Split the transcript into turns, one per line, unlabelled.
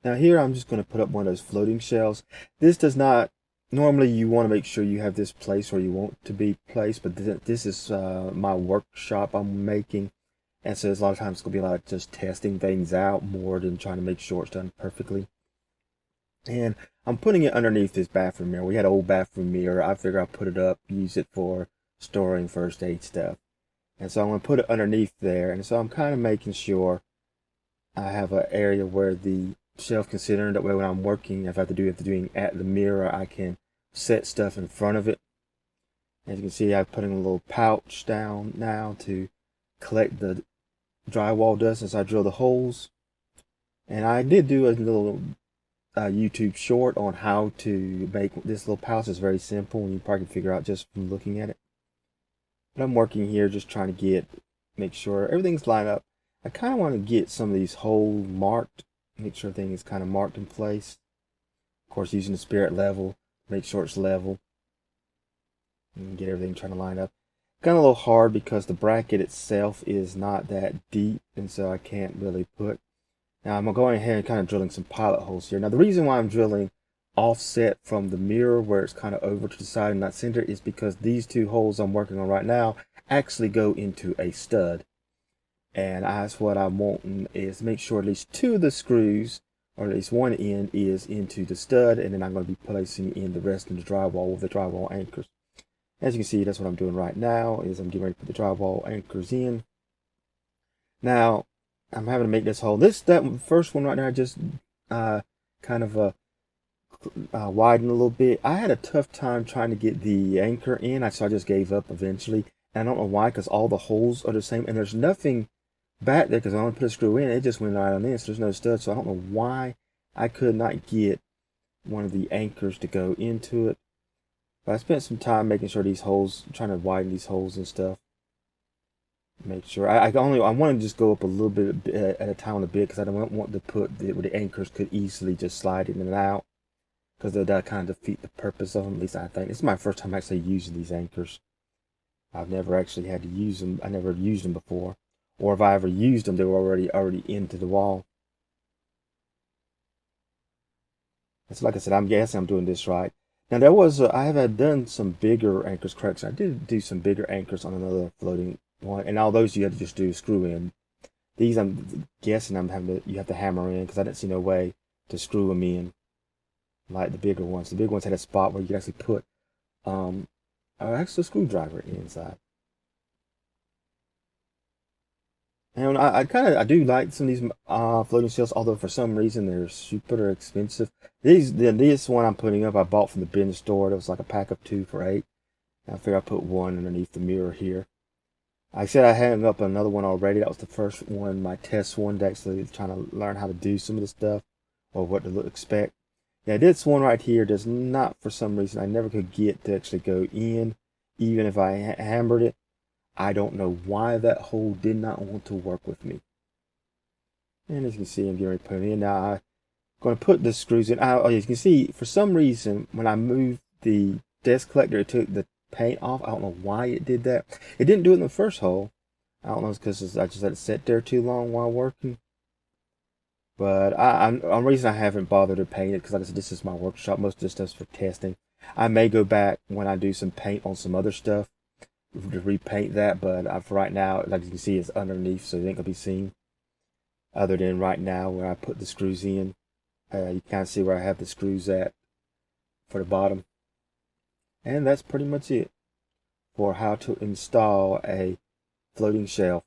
Now here I'm just going to put up one of those floating shelves. This does not, normally you want to make sure you have this place where you want to be placed, but this is my workshop I'm making. And so there's a lot of times it's going to be a lot of just testing things out more than trying to make sure it's done perfectly. And I'm putting it underneath this bathroom mirror. We had an old bathroom mirror. I figure I'll put it up, use it for storing first aid stuff. And so I'm going to put it underneath there. And so I'm kind of making sure I have an area where the shelf can sit under. That way when I'm working, if I have to do anything at the mirror, I can set stuff in front of it. As you can see, I'm putting a little pouch down now to collect the drywall dust as I drill the holes. And I did do a little YouTube short on how to make this little pouch. It's very simple, and you probably can figure out just from looking at it. But I'm working here just trying to make sure everything's lined up. I kind of want to get some of these holes marked, make sure everything is kind of marked in place. Of course, using the spirit level, make sure it's level, and get everything trying to line up. Kind of a little hard because the bracket itself is not that deep, and so I can't really put. Now I'm going ahead and kind of drilling some pilot holes here. Now the reason why I'm drilling offset from the mirror where it's kind of over to the side and not center is because these two holes I'm working on right now actually go into a stud. And that's what I'm wanting, is make sure at least two of the screws, or at least one end, is into the stud, and then I'm going to be placing in the rest of the drywall with the drywall anchors. As you can see, that's what I'm doing right now, is I'm getting ready to put the drywall anchors in. Now, I'm having to make this hole. That first one right now, just kind of widen a little bit. I had a tough time trying to get the anchor in, so I just gave up eventually. And I don't know why, because all the holes are the same, and there's nothing back there because I only put a screw in. It just went right on in, so there's no stud. So I don't know why I could not get one of the anchors to go into it. But I spent some time making sure these holes, trying to widen these holes and stuff. Make sure I want to just go up a little bit at a time, a bit, because I don't want to put where the anchors could easily just slide in and out, because that kind of defeat the purpose of them. At least I think. This is my first time actually using these anchors. I've never actually had to use them. I never used them before, or if I ever used them, they were already into the wall. And so, like I said, I'm guessing I'm doing this right. Now there was I have done some bigger anchors correction. I did do some bigger anchors on another floating one, and all those you had to just do screw in. These I'm guessing you have to hammer in, because I didn't see no way to screw them in like the bigger ones. The big ones had a spot where you could actually put an extra screwdriver inside. And I do like some of these floating shells, although for some reason they're super expensive. This one I'm putting up I bought from the bin store. It was like a pack of 2 for 8. I figured I put one underneath the mirror here. I said I had up another one already. That was the first one, my test one, to actually trying to learn how to do some of the stuff or what to expect. Yeah, this one right here does not, for some reason, I never could get to actually go in, even if I hammered it. I don't know why that hole did not want to work with me. And as you can see, I'm getting ready to put it in. Now I'm going to put the screws in. As you can see, for some reason, when I moved the dust collector, it took the paint off. I don't know why it did that. It didn't do it in the first hole. I don't know, it's because I just let it sit there too long while working. But the reason I haven't bothered to paint it, because like I said, this is my workshop. Most of this stuff's for testing. I may go back when I do some paint on some other stuff to repaint that, but for right now, like you can see, it's underneath, so it ain't gonna be seen. Other than right now where I put the screws in, you can kind of see where I have the screws at for the bottom. And that's pretty much it for how to install a floating shelf